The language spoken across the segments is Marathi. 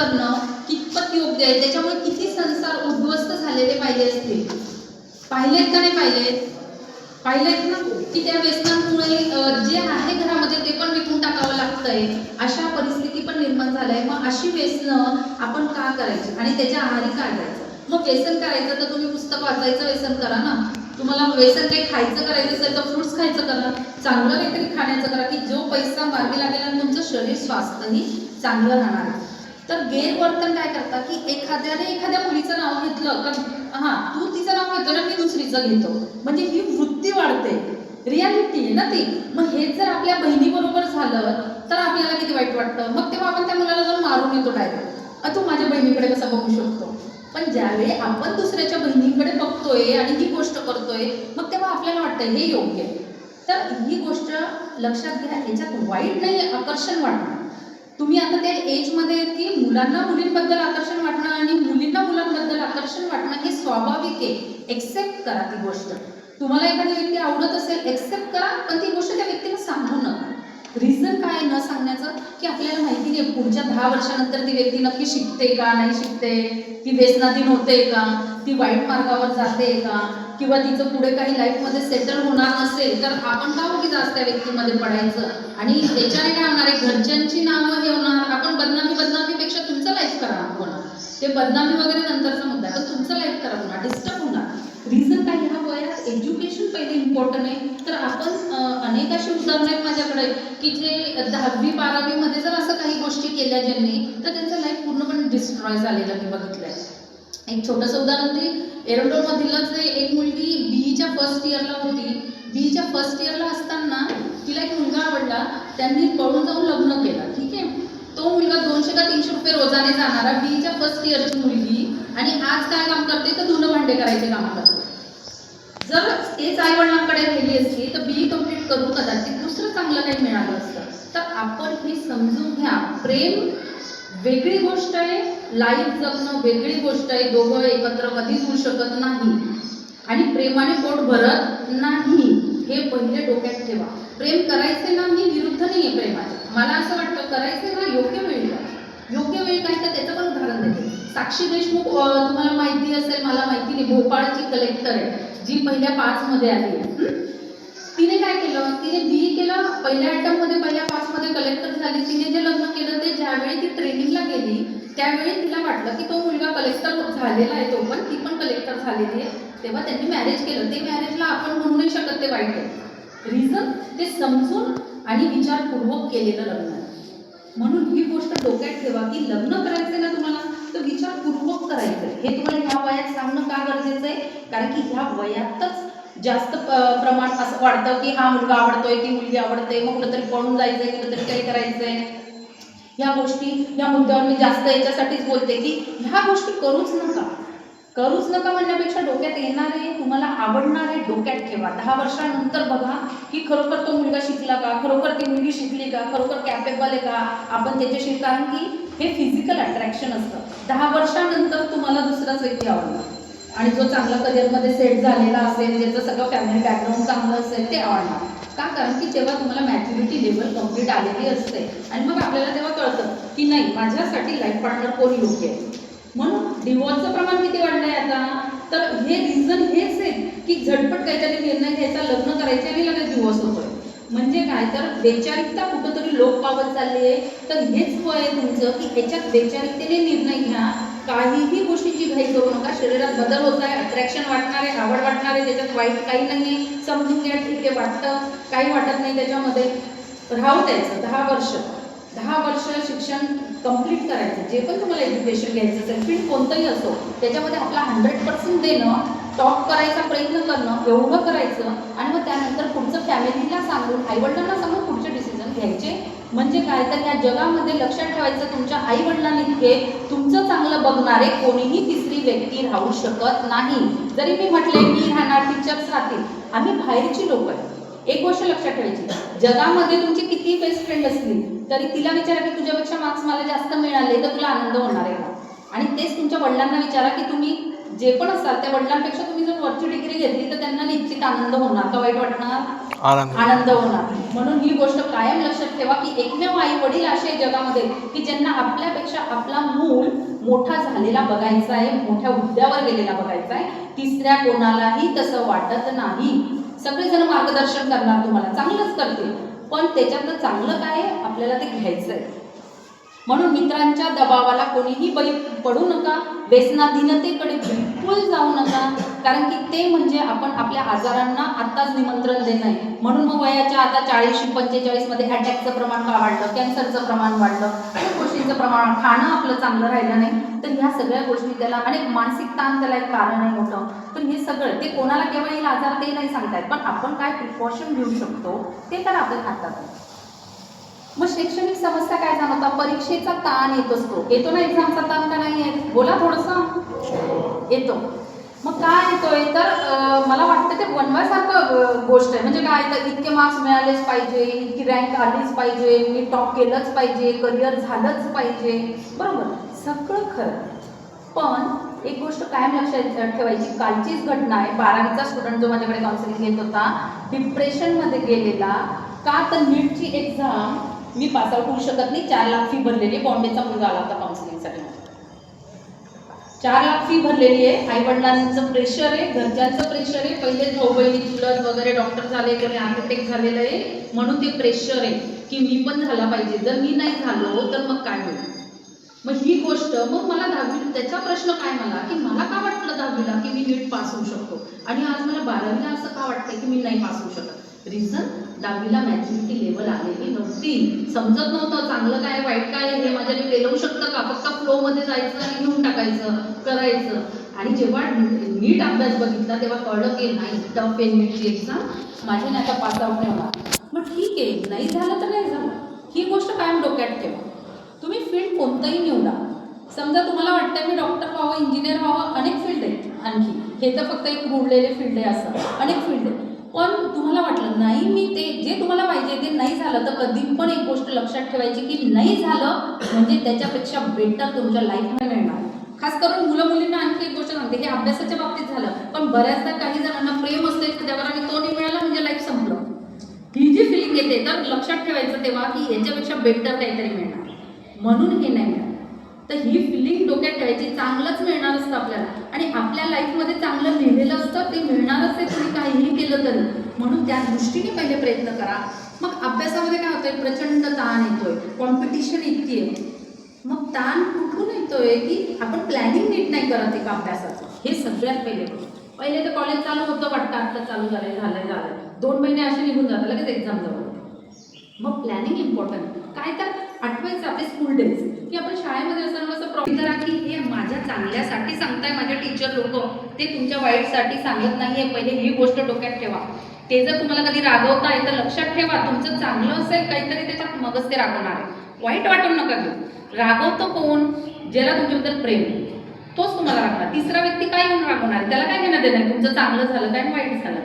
करणं कितपत योग्य आहे, त्याच्यामुळे किती संसार उद्ध्वस्त झालेले पाहिले असतील. पाहिलेत का नाही पाहिलेत ना, की त्या व्यसनांमुळे जे आहे घरामध्ये ते पण विकून टाकावं लागतंय, अशा परिस्थिती पण निर्माण झाल्या आहे. मग अशी व्यसनं आपण का करायची आणि त्याच्या आहारी का जायचं? मग व्यसन करायचं तर तुम्ही पुस्तक वाचायचं व्यसन करा ना. तुम्हाला व्यसन काही खायचं करायचं असेल तर फ्रुट्स खायचं करा, चांगलं काहीतरी खाण्याचं करा, की जो पैसा मार्गी लागेल आणि तुमचं शरीर स्वास्थ्यही चांगलं राहणार आहे. तर गैरवर्तन काय करतात, की एखाद्या मुलीचं नाव घेतलं का हां तू तिचं नाव घेतो ना, मी दुसरीचं घेतो, म्हणजे ही वृत्ती वाढते, रियालिटी आहे ना ती. मग हेच जर आपल्या बहिणीबरोबर झालं तर आपल्याला किती वाईट वाटतं. मग तेव्हा आपण त्या मुलाला जाऊन मारून येतो डायरेक्ट, तू माझ्या बहिणीकडे कसा बघू शकतो. पण ज्यावेळी आपण दुसऱ्याच्या बहिणीकडे बघतोय आणि ही गोष्ट करतोय, मग तेव्हा आपल्याला वाटतं हे योग्य आहे. तर ही गोष्ट लक्षात घ्या, याच्यात वाईट नाही, आकर्षण वाटणं. तुम्ही आता त्या एजमध्ये आहेत की मुलांना मुलींबद्दल आकर्षण वाटणं आणि मुलींना मुलांबद्दल आकर्षण वाटणं हे स्वाभाविक आहे. एक्सेप्ट करा ती गोष्ट. तुम्हाला एखादी व्यक्ती आवडत असेल, एक्सेप्ट करा, पण ती गोष्ट त्या व्यक्तीला सांगू नका. रिझन काय न सांगण्याचं, की आपल्याला माहिती नाही पुढच्या 10 वर्षानंतर ती व्यक्ती नक्की शिकते का नाही शिकते, ती व्यसनाधीन होते का, ती वाईट मार्गावर जाते का, किंवा तिचं पुढे काही लाईफमध्ये सेटल होणार नसेल तर आपण का उगीच आज त्या व्यक्तीमध्ये पडायचं. आणि त्याच्याने काय होणार आहे, घरच्यांची नावं हे होणार. आपण बदनामीपेक्षा तुमचं लाईफ करा होणार, ते बदनामी वगैरे नंतरचा मुद्दा, पण तुमचं लाईफ करा होणार, डिस्टर्ब होणार. रिझन काय, ह्या वयात एज्युकेशन पहिले इम्पॉर्टंट आहे. तर आपण अनेक अशी उदाहरणं आहेत माझ्याकडे की जे 10वी 12वी मध्ये जर असं काही गोष्टी केल्या ज्यांनी, तर त्यांचं लाईफ पूर्णपणे डिस्ट्रॉय झालेलं मी बघितलंय. एक छोटंसं उदाहरण ते एरंडोलमधीलच एक मुलगी बीईच्या फर्स्ट इयरला होती. बीईच्या फर्स्ट इयरला असताना तिला एक मुलगा आवडला, त्यांनी पळून जाऊन लग्न केलं. ठीक आहे, तो मुलगा 200 का 300 रुपये रोजाने जाणारा बीईच्या फर्स्ट इयरची मुलगी, आणि आज काय काम करते तर धुणं भांडे करायचे काम करते. जर तेच आई वडिलांकडे राहिली असती तर बीई कंप्लीट करून कदाचित दुसरं चांगलं काही मिळालं असतं. तर आपण हे समजून घ्या, प्रेम वेगळी गोष्ट आहे, लाईफ जगणं वेगळी गोष्ट आहे. दोघं एकत्र कधीच होऊ शकत नाही आणि प्रेमाने पोट भरत नाही, हे पहिले डोक्यात ठेवा. प्रेम करायचे ना, मी विरुद्ध नाही आहे प्रेमाच्या. मला असं वाटतं करायचे ना योग्य वेळी करा. योग्य वेळी काय, तर त्याचं पण उदाहरण देते. साक्षी देशमुख तुम्हाला माहिती असेल, मला माहिती नाही, भोपाळची कलेक्टर आहे जी पहिल्या 5 मध्ये आली आहे. तिने काय केलं, तिने बीई केलं पहिल्या अटेम्प्टमध्ये, पहिल्या 5 मध्ये कलेक्टर झाली. तिने जे लग्न केलं ते ज्यावेळी ती ट्रेनिंगला गेली त्यावेळी तिला वाटलं की तो मुलगा कलेक्टर झालेला आहे, तो पण ती पण कलेक्टर झालेली आहे. तेव्हा त्यांनी मॅरेज केलं. ते मॅरेजला आपण म्हणू नाही शकत ते वाईट आहे. रिझन ते समजून आणि विचारपूर्वक केलेलं लग्न आहे. म्हणून ही गोष्ट डोक्यात ठेवा की लग्न करायचं ना तुम्हाला, तर विचारपूर्वक करायचं. हे तुम्हाला ह्या वयात सांगणं का गरजेचं आहे, कारण की ह्या वयातच जास्त प्रमाण असं वाढतं की हा मुलगा आवडतोय, ती मुलगी आवडते, मग कुठं तरी पळून जायचंय, कुठं तरी काही करायचंय. ह्या गोष्टी, या मुद्द्यावर मी जास्त याच्यासाठीच बोलते की ह्या गोष्टी करूच नका म्हणण्यापेक्षा डोक्यात येणार आहे, तुम्हाला आवडणार आहे, डोक्यात ठेवा. 10 वर्षानंतर बघा की खरोखर तो मुलगा शिकला का, खरोखर ती मुलगी शिकली का, खरोखर कॅपेबल आहे का आपण त्याच्याशी. कारण की हे फिजिकल अट्रॅक्शन असतं. 10 वर्षानंतर तुम्हाला दुसराच व्यक्ती आवडणार आणि जो चांगला करिअरमध्ये सेट झालेला असेल, ज्याचं सगळं फॅमिली बॅकग्राऊंड चांगलं असेल ते आवडणार. का, कारण की तेव्हा तुम्हाला मॅच्युरिटी लेवल कंप्लीट आलेली असते आणि मग आपल्याला तेव्हा कळतं की नाही माझ्यासाठी लाईफ पार्टनर कोण योग्य आहे. म्हणून डिवोर्सचं प्रमाण किती वाढलं आहे आता, तर हे रिझन हेच आहे की झटपट काहीतरी निर्णय घ्यायचा, लग्न करायचे आणि लगेच डिवोर्स होतोय. म्हणजे काय, तर वैचारिकता कुठंतरी लोप पावत चालली आहे. तर हेच वय आहे तुमचं की याच्यात वैचारिकतेने निर्णय घ्या. काहीही गोष्टींची घाई करू नका. शरीरात बदल होत आहे, अट्रॅक्शन वाटणार आहे, आवड वाटणार आहे, त्याच्यात वाईट काही नाही आहे. समजून घ्या, ठीक आहे, वाटतं काही वाटत नाही त्याच्यामध्ये, राहू द्यायचं. 10 वर्ष शिक्षण कंप्लीट करायचं. जे पण तुम्हाला एज्युकेशन घ्यायचं असेल, फील्ड कोणतंही असो, त्याच्यामध्ये आपला 100% देणं, टॉप करायचा प्रयत्न करणं, एवढं करायचं. आणि मग त्यानंतर पुढचं फॅमिलीला सांगून, आईवडिलांना सांगून पुढचे डिसिजन घ्यायचे. म्हणजे काय, तर या जगामध्ये लक्षात ठेवायचं, तुमच्या आईवडिलांइतके तुमचं चांगलं बघणारे कोणीही तिसरी व्यक्ती राहू शकत नाही. जरी मी म्हटले मी राहणार, टीचर्स राहतील, आम्ही बाहेरची लोक आहे. एक गोष्ट लक्षात ठेवायची, जगामध्ये तुमची किती बेस्ट फ्रेंड असली तरी तिला विचारा की तुझ्यापेक्षा मार्क्स मला जास्त मिळाले तर तुला आनंद होणार आहे का. आणि तेच तुमच्या वडिलांना विचारा की तुम्ही जे पण असाल त्या वडिलांपेक्षा तुम्ही जर वरची डिग्री घेतली तर त्यांना निश्चित आनंद होणार का वाईट वाटणार. आनंद होणार. म्हणून ही गोष्ट कायम लक्षात ठेवा की एकमेव आई वडील असे जगामध्ये की ज्यांना आपल्यापेक्षा आपला मूल मोठा झालेला बघायचा आहे, मोठ्या हुद्द्यावर गेलेला बघायचा आहे. तिसऱ्या कोणालाही तसं वाटत नाही. सगळेजण मार्गदर्शन करणार, तुम्हाला चांगलंच करतील, पण त्याच्यातलं चांगलं काय आहे आपल्याला ते घ्यायचं आहे. म्हणून मित्रांच्या दबावाला कोणीही बळी पडू नका, व्यसनाधीनतेकडे बिलकुल जाऊ नका, कारण की ते म्हणजे आपण आपल्या आजारांना आत्ताच निमंत्रण देणं आहे. म्हणून मग वयाच्या आता 40-45 मध्ये अटॅकचं प्रमाण का वाढलं, कॅन्सरचं प्रमाण वाढलं, अनेक गोष्टींचं प्रमाण, खाणं आपलं चांगलं राहिलं नाही, तर ह्या सगळ्या गोष्टी त्याला अनेक मानसिक ताण त्याला एक कारण आहे मोठं. तर हे सगळं ते कोणाला केव्हा येईल आजार ते नाही सांगतायत, पण आपण काय प्रिकॉशन घेऊ शकतो ते तर आपल्या हातात आहे. मग शैक्षणिक समस्या काय जाणवतात, परीक्षेचा ताण येत असतो, येतो ना एक्झामचा ताण का नाही येत, बोला थोडंसं येतो. मग काय येतोय तर मला वाटतं ते बनवायसारखं गोष्ट आहे. म्हणजे काय तर इतके मार्क्स मिळालेच पाहिजे, इतकी रँक आलीच पाहिजे, मी टॉप केलंच पाहिजे, करिअर झालंच पाहिजे, बरोबर सगळं खरं. पण एक गोष्ट कायम लक्षात ठेवायची, कालचीच घटना आहे. 12वीचा स्टुडंट जो माझ्याकडे काउन्सिलिंग घेत होता, डिप्रेशनमध्ये गेलेला का तर नीटची एक्झाम मी पासआउट होऊ शकत नाही, 4 लाख फी भरलेली. बॉम्बेचा मुलगा आला होता काउन्सिलिंगसाठी. 4 लाख फी भरलेली आहे, आई वडिलांचं प्रेशर आहे, घरच्यांचं प्रेशर आहे, पहिले भाऊ बहिणी चुलत वगैरे डॉक्टर झाले, कोणी आर्किटेक्ट झालेलं आहे, म्हणून ते प्रेशर आहे की मी पण झाला पाहिजे, जर मी नाही झालो तर मग काय होईल. मग ही गोष्ट मग मला 10वी त्याचा प्रश्न काय मला की मला का वाटलं 10वीला की मी नीट पास होऊ शकतो आणि आज मला 12वीला असं का वाटतंय की मी नाही पास होऊ शकत. रिझन 10वीला मॅच्युरिटी लेवल आलेली नव्हती, समजत नव्हतं चांगलं काय वाईट काय हे माझ्याने पेलवू शकतं का, फक्त फ्लोमध्ये जायचं आणि घेऊन टाकायचं करायचं. आणि जेव्हा नीट अभ्यास बघितला तेव्हा कळलं की नाही टफ आहे नीटची एक्झाम, माझ्याने आता पास आउट नाही होणार. मग ठीक आहे, नाही झालं तर नाही झालं, ही गोष्ट कायम डोक्यात ठेवा. तुम्ही फील्ड कोणतंही निवडा, समजा तुम्हाला वाटतं मी डॉक्टर व्हावं, इंजिनियर व्हावं, अनेक फील्ड आहेत आणखी, हे तर फक्त एक रुळलेले फील्ड आहे, असं अनेक फील्ड आहे. पण तुम्हाला वाटलं नाही मी ते जे तुम्हाला पाहिजे ते नाही झालं, तर कधी पण एक गोष्ट लक्षात ठेवायची की नाही झालं म्हणजे त्याच्यापेक्षा बेटर तुमच्या लाईफमध्ये मिळणार. खास करून मुलं मुलींना आणखी एक गोष्ट सांगते, हे अभ्यासाच्या बाबतीत झालं, पण बऱ्याचदा काही जणांना प्रेम असते एखाद्यावर आणि तो नाही मिळाला म्हणजे लाईफ संपलं, ही जी फिलिंग येते. तर लक्षात ठेवायचं तेव्हा की याच्यापेक्षा बेटर काहीतरी मिळणार, म्हणून हे नाही मिळालं. तर ही फिलिंग डोक्यात ठेवायची, चांगलंच मिळणार असतं आपल्याला आणि आपल्या लाईफमध्ये चांगलं लिहिलेलं असतं, ते मिळणारच आहे तुम्ही काहीही केलं तरी. म्हणून त्या दृष्टीने पहिले प्रयत्न करा. मग अभ्यासामध्ये काय होतंय, प्रचंड ताण येतोय, कॉम्पिटिशन इतकी आहे. मग ताण कुठून येतोय की आपण प्लॅनिंग नीट नाही करत एक अभ्यासाचं, हे सगळ्यात पहिले तर कॉलेज चालू होतं वाटतं, आता चालू झालंय 2 महिने असे निघून जातात, लगेच एक्झाम जवळ. मग प्लॅनिंग इम्पॉर्टंट. काय तर आठवायचं आपले स्कूल डेज की आपण शाळेमध्ये असताना असं प्रॉफिट करा की हे माझ्या चांगल्यासाठी सांगताय माझे टीचर लोक, ते तुमच्या वाईटसाठी सांगत नाहीये. पहिले ही गोष्ट डोक्यात ठेवा. ते जर तुम्हाला कधी रागवता आहे तर लक्षात ठेवा तुमचं चांगलं असेल काहीतरी त्याच्यात, मगच ते रागवणार आहे. वाईट वाटून नका घेऊ. रागवतो कोण, ज्याला तुमच्याबद्दल प्रेम तोच तुम्हाला रागणार. तिसरा व्यक्ती काय येऊन रागवणार आहे, त्याला काय घेणं देणं आहे तुमचं चांगलं झालं काय वाईट झालं.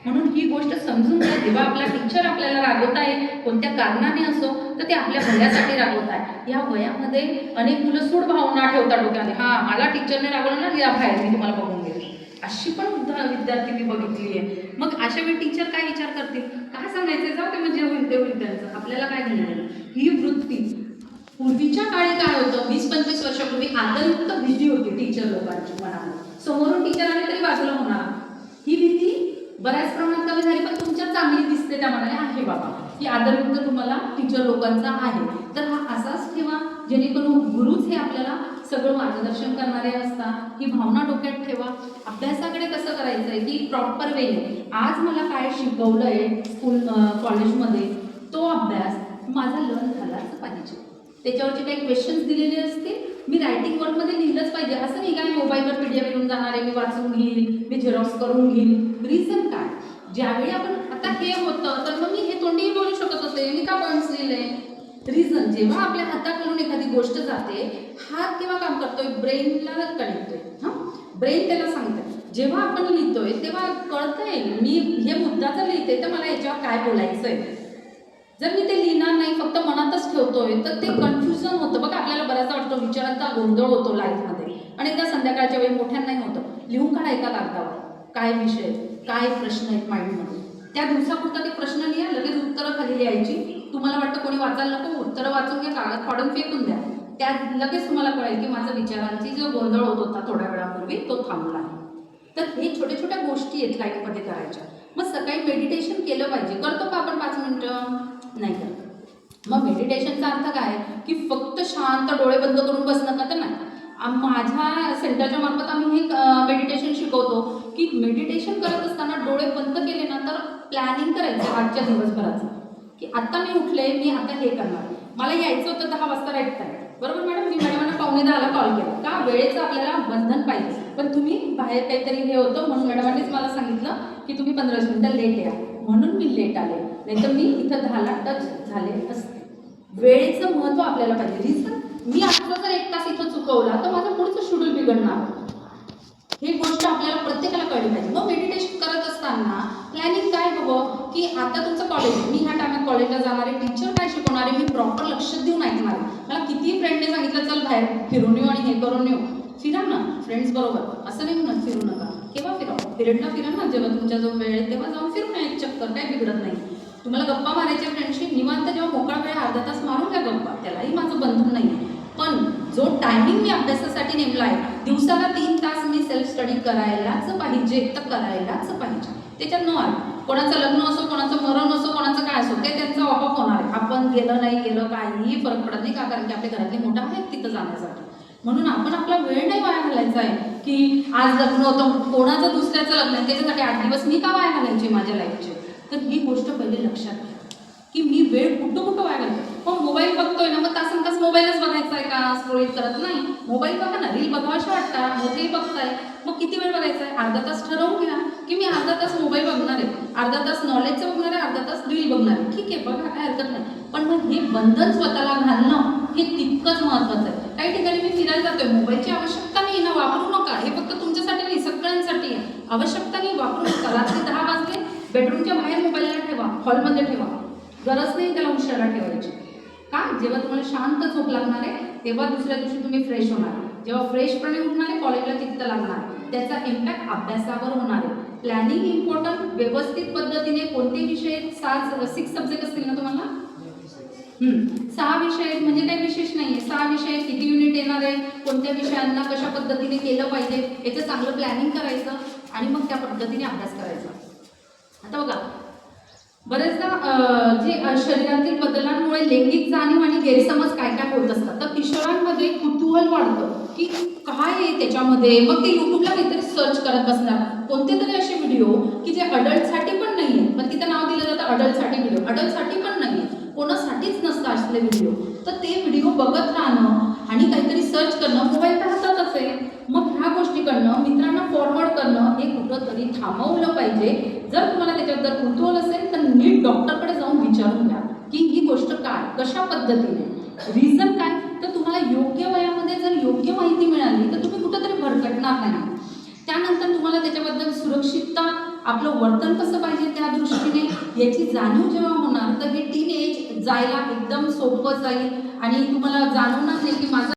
म्हणून ही गोष्ट समजून घ्या, जेव्हा आपला टीचर आपल्याला रागवत आहे कोणत्या कारणाने असो तर ते आपल्या भल्यासाठी रागवत आहे. या वयामध्ये अनेक मुलं सूड भावना ठेवतात डोक्याने, हा मला टीचरने रागवलं ना, या बाहेर मी तुम्हाला बघून गेले, अशी पण विद्यार्थी मी बघितली आहे. मग अशा वेळी टीचर काय विचार करतील, काय सांगायचं जाऊ ते म्हणजे होईल ते होईल त्यांचं, आपल्याला काय घेणार. ही वृत्ती पूर्वीच्या काळी काय होतं, 20-25 वर्षापूर्वी आदरयुक्त भीती होती टीचर लोकांची मनामध्ये, समोरून टीचर आले तरी बाजूला होणार. ही भीती बऱ्याच प्रमाणात कमी झाली, पण तुमच्या चांगली दिसते त्या मनाने आहे बाबा की आदरयुक्त तुम्हाला टीचर लोकांचा आहे. तर हा असाच ठेवा जेणेकरून गुरुच हे आपल्याला सगळं मार्गदर्शन करणारे असतात. ही भावना डोक्यात ठेवा. अभ्यासाकडे कसं करायचं आहे की प्रॉपर वेने, आज मला काय शिकवलं आहे स्कूल कॉलेजमध्ये तो अभ्यास माझा लर्न झालाच पाहिजे. त्याच्यावरचे काही क्वेश्चन्स दिलेले असतील, मी रायटिंग वर्कमध्ये लिहिलंच पाहिजे. असं नाही काय मोबाईलवर PDF येऊन जाणार आहे, मी वाचून घेईल, मी झेरॉक्स करून घेईल. रिझन काय, ज्यावेळी आपण आता हे होतं तर मग मी हे तोंडीही बोलू शकत होते, मी का पॉईंट्स लिहिले. रिझन, जेव्हा आपल्या हाताखालून एखादी गोष्ट जाते, हात केव्हा काम करतोय, ब्रेनला कळतोय. ब्रेन त्याला सांगतोय. जेव्हा आपण लिहितोय तेव्हा कळतंय मी हे मुद्दाचं लिहिते तर मला याच्यावर काय बोलायचं आहे. जर मी ते लिहिणार नाही, फक्त मनातच ठेवतोय तर ते कन्फ्युजन होतं. बघा आपल्याला बऱ्याचदा वाटतं विचारांचा गोंधळ होतो लाईफमध्ये, आणि एकदा संध्याकाळच्या वेळी मोठ्यांनाही होतं. लिहून काढा एका कागदावर, काय विषय काय प्रश्न आहेत माइंडमध्ये, त्या दिवसापुरता ते प्रश्न लिहा, लगेच उत्तरं खाली लिहायची. तुम्हाला वाटतं कोणी वाचायला नको, उत्तरं वाचून घ्या, कागद फाडून फेकून द्या. त्या लगेच तुम्हाला कळेल की माझा विचारांची जो गोंधळ होत होता थोड्या वेळापूर्वी तो थांबला आहे. तर हे छोट्या छोट्या गोष्टी आहेत लाईफमध्ये करायच्या. मग सकाळी मेडिटेशन केलं पाहिजे. करतो का आपण 5 मिनिटं? नाही करत. मग मेडिटेशनचा अर्थ काय की फक्त शांत डोळे बंद करून बसणं का? तर नाही. माझ्या सेंटरच्या मार्फत आम्ही हे मेडिटेशन शिकवतो की मेडिटेशन करत असताना डोळे बंद केले ना तर प्लॅनिंग करायचं आजच्या दिवसभराचं की आता मी उठले, मी आता हे करणार. मला यायचं होतं 10 वाजता राईट टाईम, बरोबर मॅडम? मी मॅडमांना 9:45ला कॉल केला का? वेळेचं आपल्याला बंधन पाहिजे. पण तुम्ही बाहेर काहीतरी हे होतं म्हणून मॅडमांनीच मला सांगितलं की तुम्ही 15 मिनिटं लेट या, म्हणून मी लेट आले, नाहीतर मी इथं 10ला टच झाले असते. वेळेचं महत्त्व आपल्याला पाहिजे. रिझन मी आजचा जर 1 तास इथं चुकवला तर माझं पुढचं शेड्यूल बिघडणार. ही गोष्ट आपल्याला प्रत्येकाला कळली पाहिजे. मग मेडिटेशन करत असताना प्लॅनिंग काय हवं की आता तुमचं कॉलेज, मी ह्या टायमात कॉलेजला जाणारे, टीचर काय शिकवणारे, मी प्रॉपर लक्ष देऊन ऐकणार. मला किती फ्रेंडने सांगितलं चल बाहेर फिरून येऊ आणि हे करून येऊ, फिरा ना फ्रेंड्स बरोबर, असं नाही म्हणत फिरू नका. केव्हा फिरावं? पिरियडला फिरा ना, जेव्हा तुमच्या जो वेळ आहे तेव्हा जाऊन फिरून या, एक चक्कर, काय बिघडत नाही. तुम्हाला गप्पा मारायच्या फ्रेंडशी निवांत जेव्हा मोकळा वेळ अर्धा तास मारून घ्या गप्पा, त्यालाही माझं बंधन नाही. पण जो टायमिंग मी अभ्यासासाठी नेमला आहे, दिवसाला 3 तास मी सेल्फ स्टडी करायलाच पाहिजे, तर करायलाच पाहिजे. त्याच्यात न आलं कोणाचं लग्न असो, कोणाचं मरण असो, कोणाचं काय असो, ते त्यांचं ऑफ होणार आहे. आपण गेलं नाही गेलं काहीही फरक पडत नाही का? कारण की आपल्या घरातले मोठं आहेत तिथं जाण्यासाठी. म्हणून आपण आपला वेळ नाही वाया घालायचा आहे की आज लग्न होतं, कोणाचं दुसऱ्याचं लग्न आहे, त्याच्यासाठी 8 दिवस मी का वाया घालायचे माझ्या लाईफचे? तर ही गोष्ट पहिले लक्षात घ्या की मी वेळ कुठं वाया घालतो. मग मोबाईल बघतोय ना, मग तासन तास मोबाईलच बघायचा आहे का? स्क्रोलिंग करत नाही. मोबाईल बघा ना, रील बघावाशा वाटतात, मोठेही बघताय. मग किती वेळ बघायचा आहे? अर्धा तास ठरवून घ्या की मी अर्धा तास मोबाईल बघणार आहे, अर्धा तास नॉलेजचं बघणार आहे, अर्धा तास रील बघणार आहे. ठीक आहे, बघा, काय हरकत नाही. पण मग हे बंधन स्वतःला घालणं हे तितकंच महत्त्वाचं आहे. काही ठिकाणी मी फिरायला जातोय, मोबाईलची आवश्यकता नाही ना, वापरू नका. हे फक्त तुमच्यासाठी नाही, सगळ्यांसाठी आहे. आवश्यकता नाही, वापरू नका. रात्री 10 वाजले, बेडरूमच्या बाहेर मोबाईलला ठेवा, हॉलमध्ये ठेवा. गरज नाही त्याला उशिरा ठेवायची. का? जेव्हा तुम्हाला शांत झोप लागणार आहे तेव्हा दुसऱ्या दिवशी तुम्ही फ्रेश होणार. जेव्हा फ्रेशपणे उठणार आहे, कॉलेजला चित्त लागणार, त्याचा इम्पॅक्ट अभ्यासावर होणार आहे. Planning important. व्यवस्थित पद्धतीने कोणते विषय 6 सब्जेक्ट असतील ना तुम्हाला? 6 विषय आहेत म्हणजे काही विशेष नाही आहे. 6 विषय, किती युनिट येणार आहे, कोणत्या विषयांना कशा पद्धतीने केलं पाहिजे याचं चांगलं प्लॅनिंग करायचं आणि मग त्या पद्धतीने अभ्यास करायचा. आता बघा, बरेचदा जे शरीरातील बदलांमुळे लैंगिक जाणीव आणि गैरसमज काय काय होत असतात. तर किशोरांमध्ये कुतूहल वाढतं की काय आहे त्याच्यामध्ये. मग ते यूट्यूबला काहीतरी सर्च करत बसणार, कोणते तरी असे व्हिडिओ की जे अडल्टसाठी पण नाही आहे, पण तिथं नाव दिलं जातं अडल्टसाठी व्हिडिओ. अडल्टसाठी पण नाही आहे, कोणासाठीच नसतं असले व्हिडिओ. तर ते व्हिडिओ बघत राहणं आणि काहीतरी सर्च करणं, मोबाईल तर हातातच आहे. मग ह्या गोष्टी करणं, मित्रांना फॉरवर्ड करणं हे कुठंतरी थांबवलं पाहिजे. जर तुम्हाला त्याच्यात जर कुतूहल असेल तर नीट डॉक्टरकडे जाऊन विचारून घ्या की ही गोष्ट काय, कशा पद्धतीने, रिझन काय. तर तुम्हाला योग्य वयामध्ये जर योग्य माहिती मिळाली तर तुम्ही कुठंतरी भरकटणार नाही. त्यानंतर तुम्हाला त्याच्याबद्दल सुरक्षितता, आपलं वर्तन कसं पाहिजे त्या दृष्टीने याची जाणीव जेव्हा होणार तर हे टीन एज जायला एकदम सोपं जाईल आणि तुम्हाला जाणवणार नाही की माझं